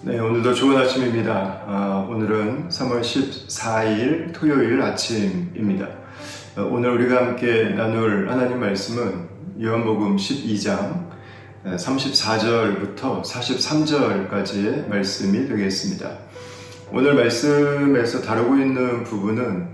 네, 오늘도 좋은 아침입니다. 오늘은 3월 14일 토요일 아침입니다. 오늘 우리가 함께 나눌 하나님 말씀은 요한복음 12장 34절부터 43절까지의 말씀이 되겠습니다. 오늘 말씀에서 다루고 있는 부분은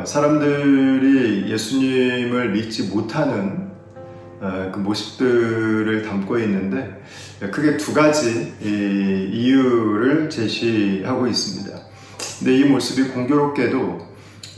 사람들이 예수님을 믿지 못하는 그 모습들을 담고 있는데 크게 두 가지 이유를 제시하고 있습니다. 근데 이 모습이 공교롭게도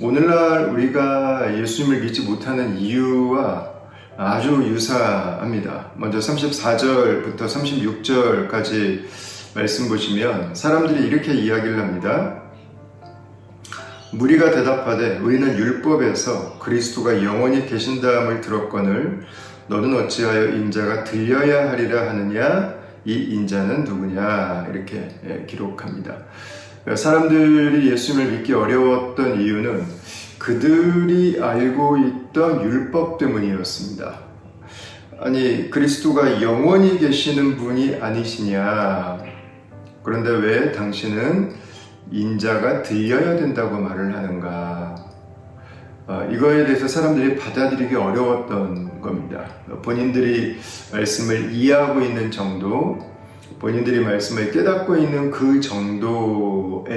오늘날 우리가 예수님을 믿지 못하는 이유와 아주 유사합니다. 먼저 34절부터 36절까지 말씀 보시면 사람들이 이렇게 이야기를 합니다. 무리가 대답하되 우리는 율법에서 그리스도가 영원히 계신다함을 들었거늘 너는 어찌하여 인자가 들려야 하리라 하느냐? 이 인자는 누구냐? 이렇게 기록합니다. 사람들이 예수님을 믿기 어려웠던 이유는 그들이 알고 있던 율법 때문이었습니다. 아니, 그리스도가 영원히 계시는 분이 아니시냐? 그런데 왜 당신은 인자가 들려야 된다고 말을 하는가? 이거에 대해서 사람들이 받아들이기 어려웠던 겁니다. 본인들이 말씀을 이해하고 있는 정도, 본인들이 말씀을 깨닫고 있는 그 정도에서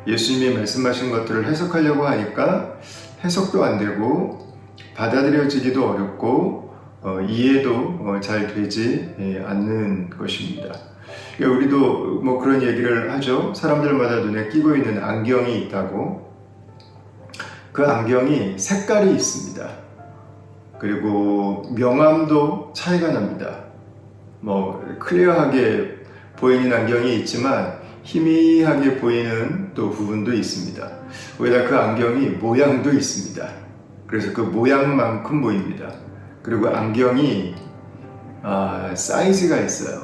예수님이 말씀하신 것들을 해석하려고 하니까 해석도 안 되고 받아들여지기도 어렵고 이해도 잘 되지 않는 것입니다. 우리도 뭐 그런 얘기를 하죠. 사람들마다 눈에 끼고 있는 안경이 있다고. 그 안경이 색깔이 있습니다. 그리고 명암도 차이가 납니다. 뭐 클리어하게 보이는 안경이 있지만 희미하게 보이는 또 부분도 있습니다. 거기다 그 안경이 모양도 있습니다. 그래서 그 모양만큼 보입니다. 그리고 안경이 사이즈가 있어요.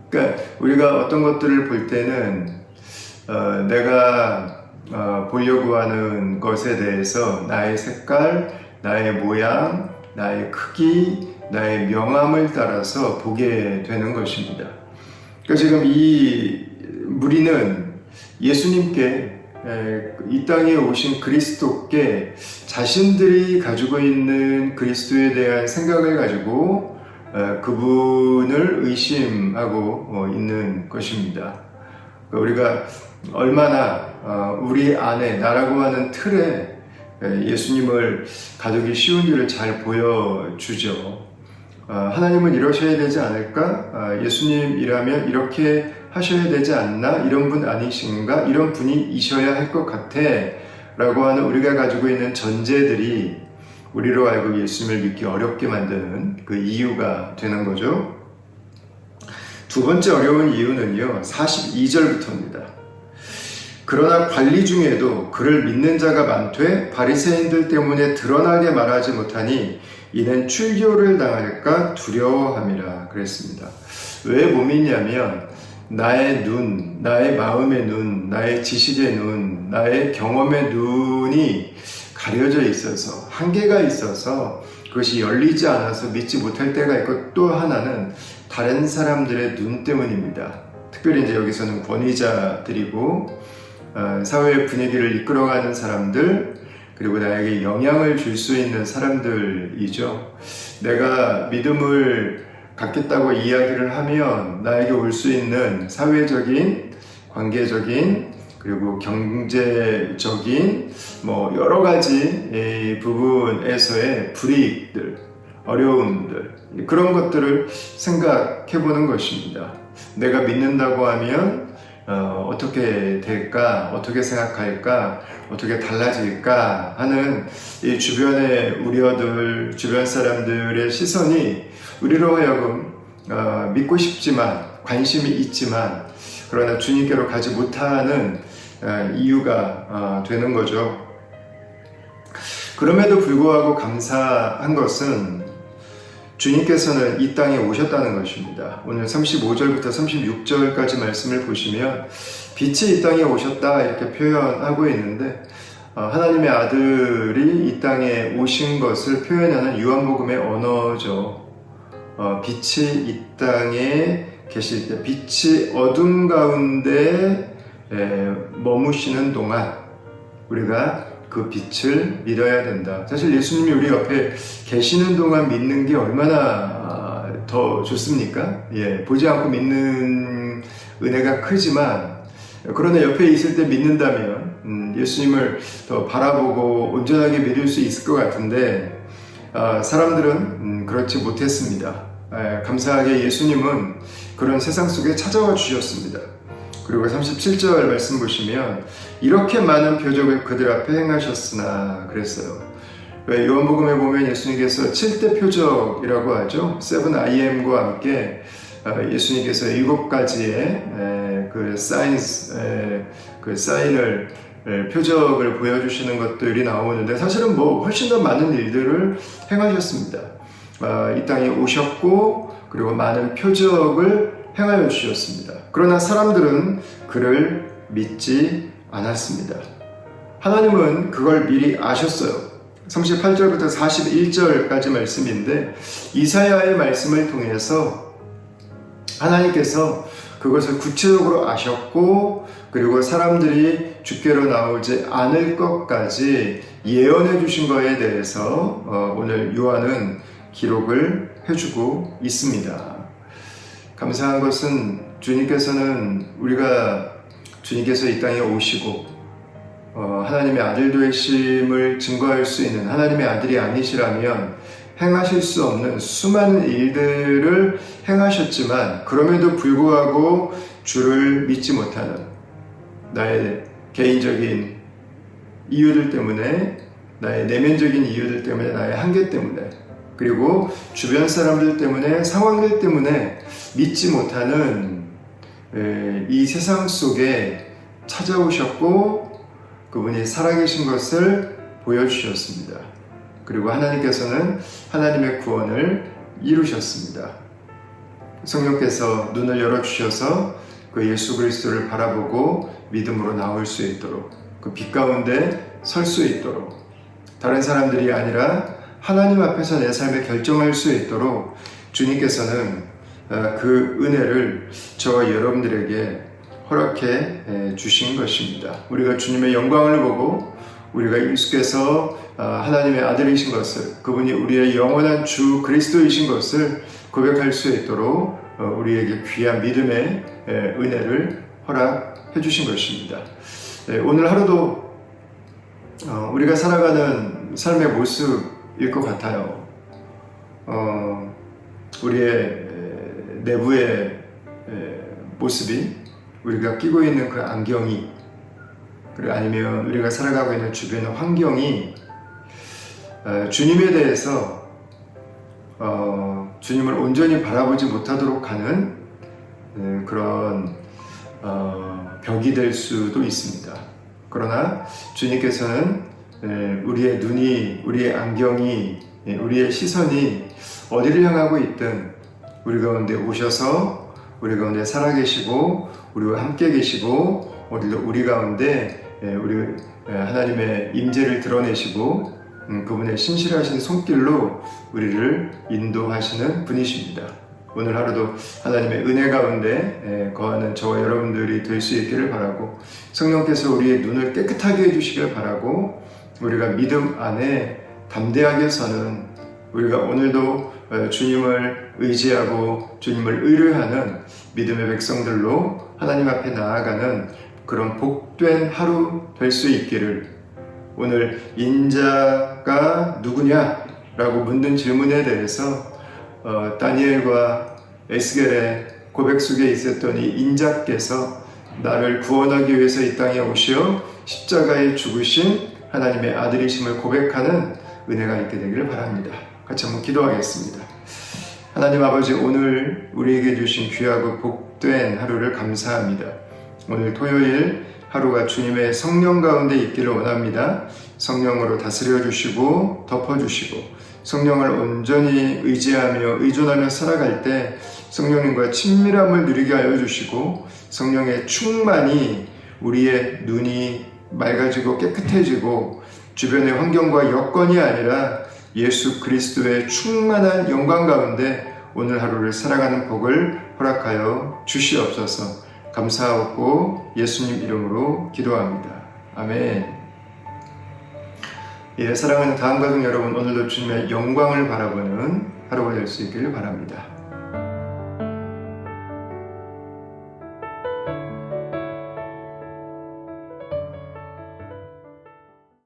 그러니까 우리가 어떤 것들을 볼 때는 내가 보려고 하는 것에 대해서 나의 색깔, 나의 모양, 나의 크기, 나의 명암을 따라서 보게 되는 것입니다. 그러니까 지금 이 무리는 예수님께 이 땅에 오신 그리스도께 자신들이 가지고 있는 그리스도에 대한 생각을 가지고 그분을 의심하고 있는 것입니다. 우리가 얼마나 우리 안에 나라고 하는 틀에 예수님을 가두기 쉬운지를 잘 보여주죠. 하나님은 이러셔야 되지 않을까? 예수님이라면 이렇게 하셔야 되지 않나? 이런 분 아니신가? 이런 분이셔야 할 것 같아 라고 하는 우리가 가지고 있는 전제들이 우리로 알고 예수님을 믿기 어렵게 만드는 그 이유가 되는 거죠. 두 번째 어려운 이유는요, 42절부터입니다. 그러나 관리 중에도 그를 믿는 자가 많되 바리새인들 때문에 드러나게 말하지 못하니 이는 출교를 당할까 두려워함이라 그랬습니다. 왜 못 믿냐면 나의 눈, 나의 마음의 눈, 나의 지식의 눈, 나의 경험의 눈이 가려져 있어서 한계가 있어서 그것이 열리지 않아서 믿지 못할 때가 있고 또 하나는 다른 사람들의 눈 때문입니다. 특별히 이제 여기서는 권위자들이고 사회의 분위기를 이끌어가는 사람들, 그리고 나에게 영향을 줄 수 있는 사람들이죠. 내가 믿음을 갖겠다고 이야기를 하면 나에게 올 수 있는 사회적인, 관계적인, 그리고 경제적인 뭐 여러 가지 부분에서의 불이익들, 어려움들, 그런 것들을 생각해 보는 것입니다. 내가 믿는다고 하면 어떻게 될까, 어떻게 생각할까, 어떻게 달라질까 하는 이 주변의 우려들, 주변 사람들의 시선이 우리로 하여금 믿고 싶지만, 관심이 있지만, 그러나 주님께로 가지 못하는 이유가 되는 거죠. 그럼에도 불구하고 감사한 것은 주님께서는 이 땅에 오셨다는 것입니다. 오늘 35절부터 36절까지 말씀을 보시면 빛이 이 땅에 오셨다 이렇게 표현하고 있는데 하나님의 아들이 이 땅에 오신 것을 표현하는 요한복음의 언어죠. 빛이 이 땅에 계실 때, 빛이 어둠 가운데 머무시는 동안 우리가 그 빛을 믿어야 된다. 사실 예수님이 우리 옆에 계시는 동안 믿는 게 얼마나 더 좋습니까? 보지 않고 믿는 은혜가 크지만, 그러나 옆에 있을 때 믿는다면 예수님을 더 바라보고 온전하게 믿을 수 있을 것 같은데, 사람들은 그렇지 못했습니다. 감사하게 예수님은 그런 세상 속에 찾아와 주셨습니다. 그리고 37절 말씀 보시면 이렇게 많은 표적을 그들 앞에 행하셨으나 그랬어요. 요한복음에 보면 예수님께서 7대 표적이라고 하죠. 7 I am과 함께 예수님께서 7가지의 그 사인을 표적을 보여주시는 것들이 나오는데, 사실은 훨씬 더 많은 일들을 행하셨습니다. 이 땅에 오셨고 그리고 많은 표적을 행하여 주셨습니다. 그러나 사람들은 그를 믿지 않았습니다. 하나님은 그걸 미리 아셨어요. 38절부터 41절까지 말씀인데, 이사야의 말씀을 통해서 하나님께서 그것을 구체적으로 아셨고, 그리고 사람들이 주께로 나오지 않을 것까지 예언해 주신 것에 대해서 오늘 요한은 기록을 해주고 있습니다. 감사한 것은 주님께서 이 땅에 오시고 하나님의 아들 되심을 증거할 수 있는 하나님의 아들이 아니시라면 행하실 수 없는 수많은 일들을 행하셨지만, 그럼에도 불구하고 주를 믿지 못하는 나의 개인적인 이유들 때문에, 나의 내면적인 이유들 때문에, 나의 한계 때문에, 그리고 주변 사람들 때문에, 상황들 때문에 믿지 못하는 이 세상 속에 찾아오셨고 그분이 살아계신 것을 보여주셨습니다. 그리고 하나님께서는 하나님의 구원을 이루셨습니다. 성령께서 눈을 열어주셔서 그 예수 그리스도를 바라보고 믿음으로 나올 수 있도록, 그 빛 가운데 설 수 있도록, 다른 사람들이 아니라 하나님 앞에서 내 삶을 결정할 수 있도록 주님께서는 그 은혜를 저와 여러분들에게 허락해 주신 것입니다. 우리가 주님의 영광을 보고 우리가 예수께서 하나님의 아들이신 것을, 그분이 우리의 영원한 주 그리스도이신 것을 고백할 수 있도록 우리에게 귀한 믿음의 은혜를 허락해 주신 것입니다. 오늘 하루도 우리가 살아가는 삶의 모습일 것 같아요. 우리의 내부의 모습이, 우리가 끼고 있는 그 안경이, 그리고 아니면 우리가 살아가고 있는 주변의 환경이 주님에 대해서 주님을 온전히 바라보지 못하도록 하는 그런 벽이 될 수도 있습니다. 그러나 주님께서는 우리의 눈이, 우리의 안경이, 우리의 시선이 어디를 향하고 있든 우리 가운데 오셔서 우리 가운데 살아계시고 우리와 함께 계시고 우리 가운데 우리 하나님의 임재를 드러내시고 그분의 신실하신 손길로 우리를 인도하시는 분이십니다. 오늘 하루도 하나님의 은혜 가운데 거하는 저와 여러분들이 될 수 있기를 바라고, 성령께서 우리의 눈을 깨끗하게 해주시길 바라고, 우리가 믿음 안에 담대하게 서는, 우리가 오늘도 주님을 의지하고 주님을 의뢰하는 믿음의 백성들로 하나님 앞에 나아가는 그런 복된 하루 될 수 있기를, 오늘 인자가 누구냐라고 묻는 질문에 대해서 다니엘과 에스겔의 고백 속에 있었던 이 인자께서 나를 구원하기 위해서 이 땅에 오시어 십자가에 죽으신 하나님의 아들이심을 고백하는 은혜가 있게 되기를 바랍니다. 같이 한번 기도하겠습니다. 하나님 아버지, 오늘 우리에게 주신 귀하고 복된 하루를 감사합니다. 오늘 토요일 하루가 주님의 성령 가운데 있기를 원합니다. 성령으로 다스려 주시고 덮어 주시고, 성령을 온전히 의지하며 의존하며 살아갈 때 성령님과 친밀함을 누리게 하여 주시고, 성령의 충만이 우리의 눈이 맑아지고 깨끗해지고 주변의 환경과 여건이 아니라 예수 그리스도의 충만한 영광 가운데 오늘 하루를 살아가는 복을 허락하여 주시옵소서. 감사하고 예수님 이름으로 기도합니다. 아멘. 예, 사랑하는 다음 가족 여러분, 오늘도 주님의 영광을 바라보는 하루가 될 수 있기를 바랍니다.